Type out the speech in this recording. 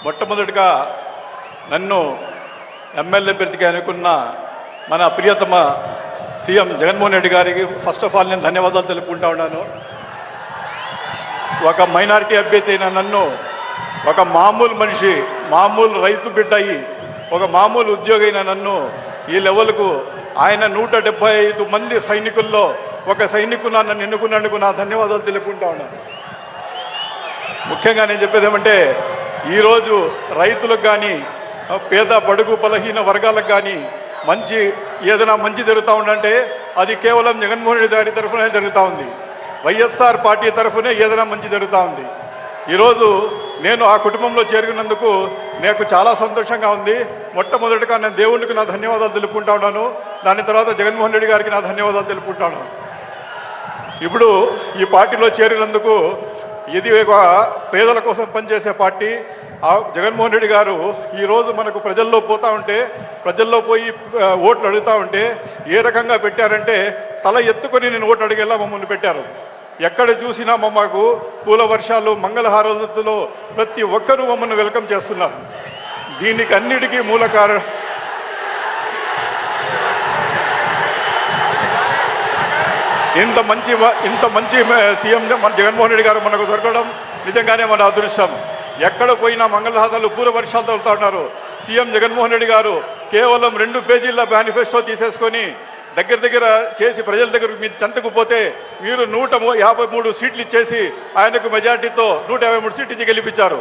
మొట్టమొదటిగా నన్ను ఎమ్మెల్యే అభ్యర్థిగా అనుకున్న మన ప్రియతమ సీఎం జగన్మోహన్ రెడ్డి గారికి ఫస్ట్ ఆఫ్ ఆల్ నేను ధన్యవాదాలు తెలుపుకుంటా ఉన్నాను. ఒక మైనారిటీ అభ్యర్థి అయిన నన్ను ఒక మామూలు మనిషి, మామూలు రైతు బిడ్డ అయ్యి ఒక మామూలు ఉద్యోగి అయిన నన్ను ఈ లెవెల్కు ఆయన 175 మంది సైనికుల్లో ఒక సైనికుడు నన్ను ఎన్నుకున్నందుకు నా ధన్యవాదాలు తెలుపుకుంటా ఉన్నాను. ముఖ్యంగా నేను చెప్పేది ఏమంటే, ఈరోజు రైతులకు కానీ పేద బడుగు బలహీన వర్గాలకు కానీ ఏదైనా మంచి జరుగుతూ ఉందంటే అది కేవలం జగన్మోహన్ రెడ్డి గారి తరఫునే జరుగుతూ ఉంది. వైఎస్ఆర్ పార్టీ తరఫునే ఏదైనా మంచి జరుగుతూ ఉంది. ఈరోజు నేను ఆ కుటుంబంలో చేరుకున్నందుకు నాకు చాలా సంతోషంగా ఉంది. మొట్టమొదటిగా నేను దేవునికి నా ధన్యవాదాలు తెలుపుకుంటా ఉన్నాను. దాని తర్వాత జగన్మోహన్ రెడ్డి గారికి నా ధన్యవాదాలు తెలుపుకుంటాను. ఇప్పుడు ఈ పార్టీలో చేరినందుకు ఇది ఒక పేదల కోసం పనిచేసే పార్టీ. జగన్మోహన్ రెడ్డి గారు ఈరోజు మనకు ప్రజల్లో పోతూ ఉంటే, ప్రజల్లో పోయి ఓట్లు అడుగుతూ ఉంటే ఏ రకంగా పెట్టారంటే తల ఎత్తుకొని నేను ఓట్లు అడిగేలా మమ్మల్ని పెట్టారు. ఎక్కడ చూసినా మాకు పూల వర్షాలు, మంగళహారతులో ప్రతి ఒక్కరూ మమ్మల్ని వెల్కమ్ చేస్తున్నారు. దీనికి అన్నిటికీ మూల కారణం ఇంత మంచి సీఎం మన జగన్మోహన్ రెడ్డి గారు మనకు దొరకడం నిజంగానే మన అదృష్టం. ఎక్కడ పోయినా మంగళహారతులు, పూల వర్షాలు తగులుతూ ఉన్నారు. సీఎం జగన్మోహన్ రెడ్డి గారు కేవలం 2 పేజీల మేనిఫెస్టో తీసేసుకొని దగ్గర చేసి ప్రజల దగ్గరకు మీరు చెంతకు పోతే మీరు 153 సీట్లు ఇచ్చేసి ఆయనకు మెజార్టీతో 153 సీట్లు ఇచ్చి గెలిపించారు.